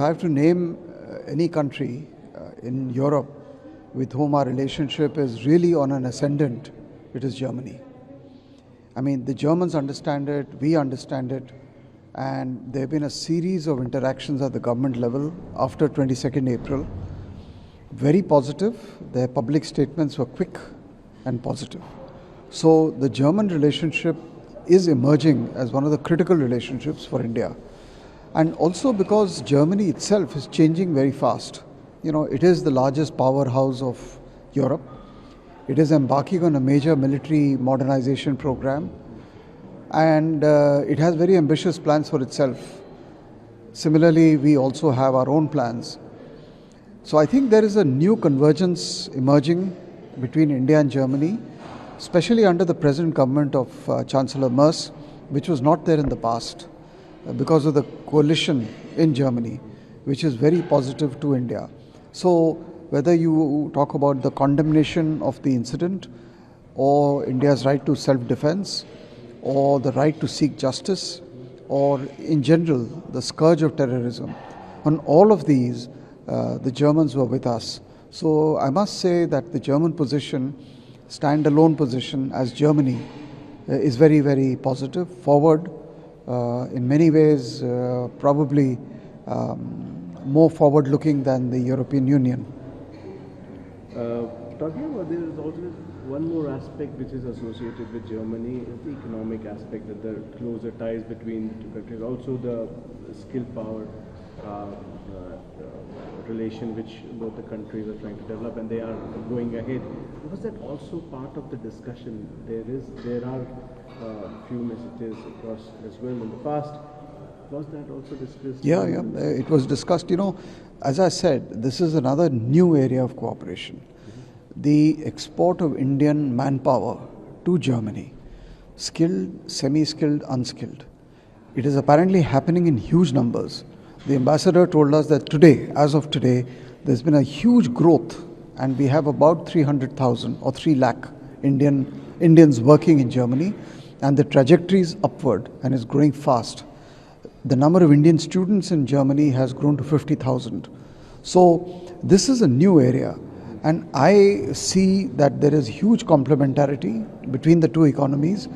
I have to name any country in Europe with whom our relationship is really on an ascendant, it is Germany. I mean, the Germans understand it, we understand it, and there have been a series of interactions at the government level after 22nd April. Very positive. Their public statements were quick and positive. So the German relationship is emerging as one of the critical relationships for India. And also because Germany itself is changing very fast. You know, it is the largest powerhouse of Europe. It is embarking on a major military modernization program, and it has very ambitious plans for itself. Similarly, we also have our own plans. So I think there is a new convergence emerging between India and Germany, especially under the present government of Chancellor Merz, which was not there in the past because of the coalition in Germany, which is very positive to India. So whether you talk about the condemnation of the incident, or India's right to self-defense, or the right to seek justice, or in general the scourge of terrorism, on all of these the Germans were with us. So I must say that the German position, standalone position as Germany, is very, very positive, forward, in many ways probably more forward-looking than the European Union. Talking about, there is also one more aspect which is associated with Germany, is the economic aspect, that the closer ties between the two countries, also the skill power relation which both the countries are trying to develop, and they are going ahead. Was that also part of the discussion? There are few messages across as well in the past. Was that also discussed? Yeah, it was discussed. You know, as I said, this is another new area of cooperation. The export of Indian manpower to Germany, skilled, semi-skilled, unskilled. It is apparently happening in huge numbers. The ambassador told us that today, as of today, there's been a huge growth, and we have about 300,000 or 3 lakh Indians working in Germany, and the trajectory is upward and is growing fast. The number of Indian students in Germany has grown to 50,000. So this is a new area, and I see that there is huge complementarity between the two economies,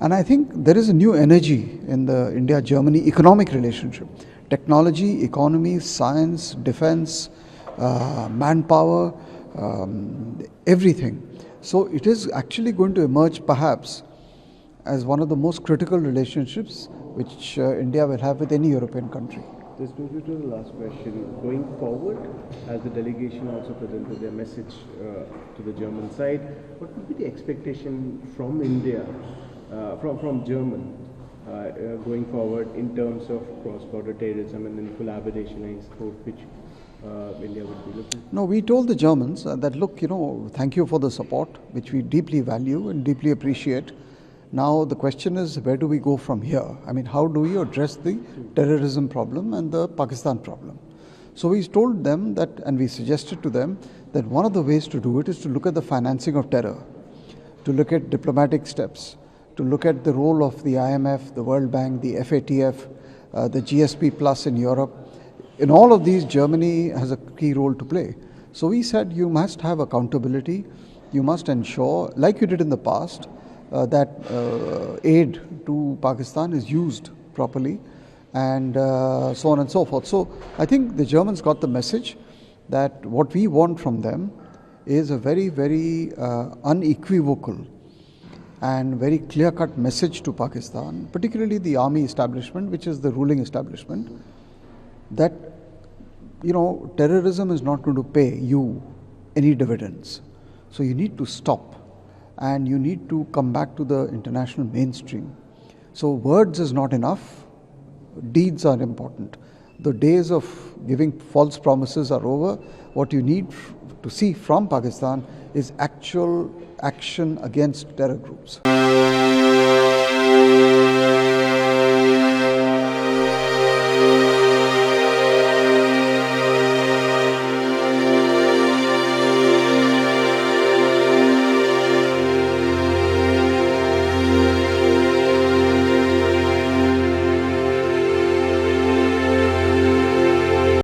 and I think there is a new energy in the India-Germany economic relationship. Technology, economy, science, defense, manpower, everything. So it is actually going to emerge perhaps as one of the most critical relationships which India will have with any European country. This brings me to the last question. Going forward, as the delegation also presented their message to the German side, what would be the expectation from India, from German, going forward in terms of cross-border terrorism and then collaboration, I suppose, which India would be looking? No, we told the Germans that, look, you know, thank you for the support, which we deeply value and deeply appreciate. Now the question is, where do we go from here? I mean, how do we address the terrorism problem and the Pakistan problem? So we told them that, and we suggested to them that one of the ways to do it is to look at the financing of terror, to look at diplomatic steps, to look at the role of the IMF, the World Bank, the FATF, the GSP Plus in Europe. In all of these, Germany has a key role to play. So we said you must have accountability, you must ensure, like you did in the past, that aid to Pakistan is used properly, and so on and so forth. So I think the Germans got the message that what we want from them is a very, very unequivocal and very clear-cut message to Pakistan, particularly the army establishment, which is the ruling establishment, that, you know, terrorism is not going to pay you any dividends. So you need to stop, and you need to come back to the international mainstream. So words is not enough, deeds are important. The days of giving false promises are over. What you need to see from Pakistan is actual action against terror groups.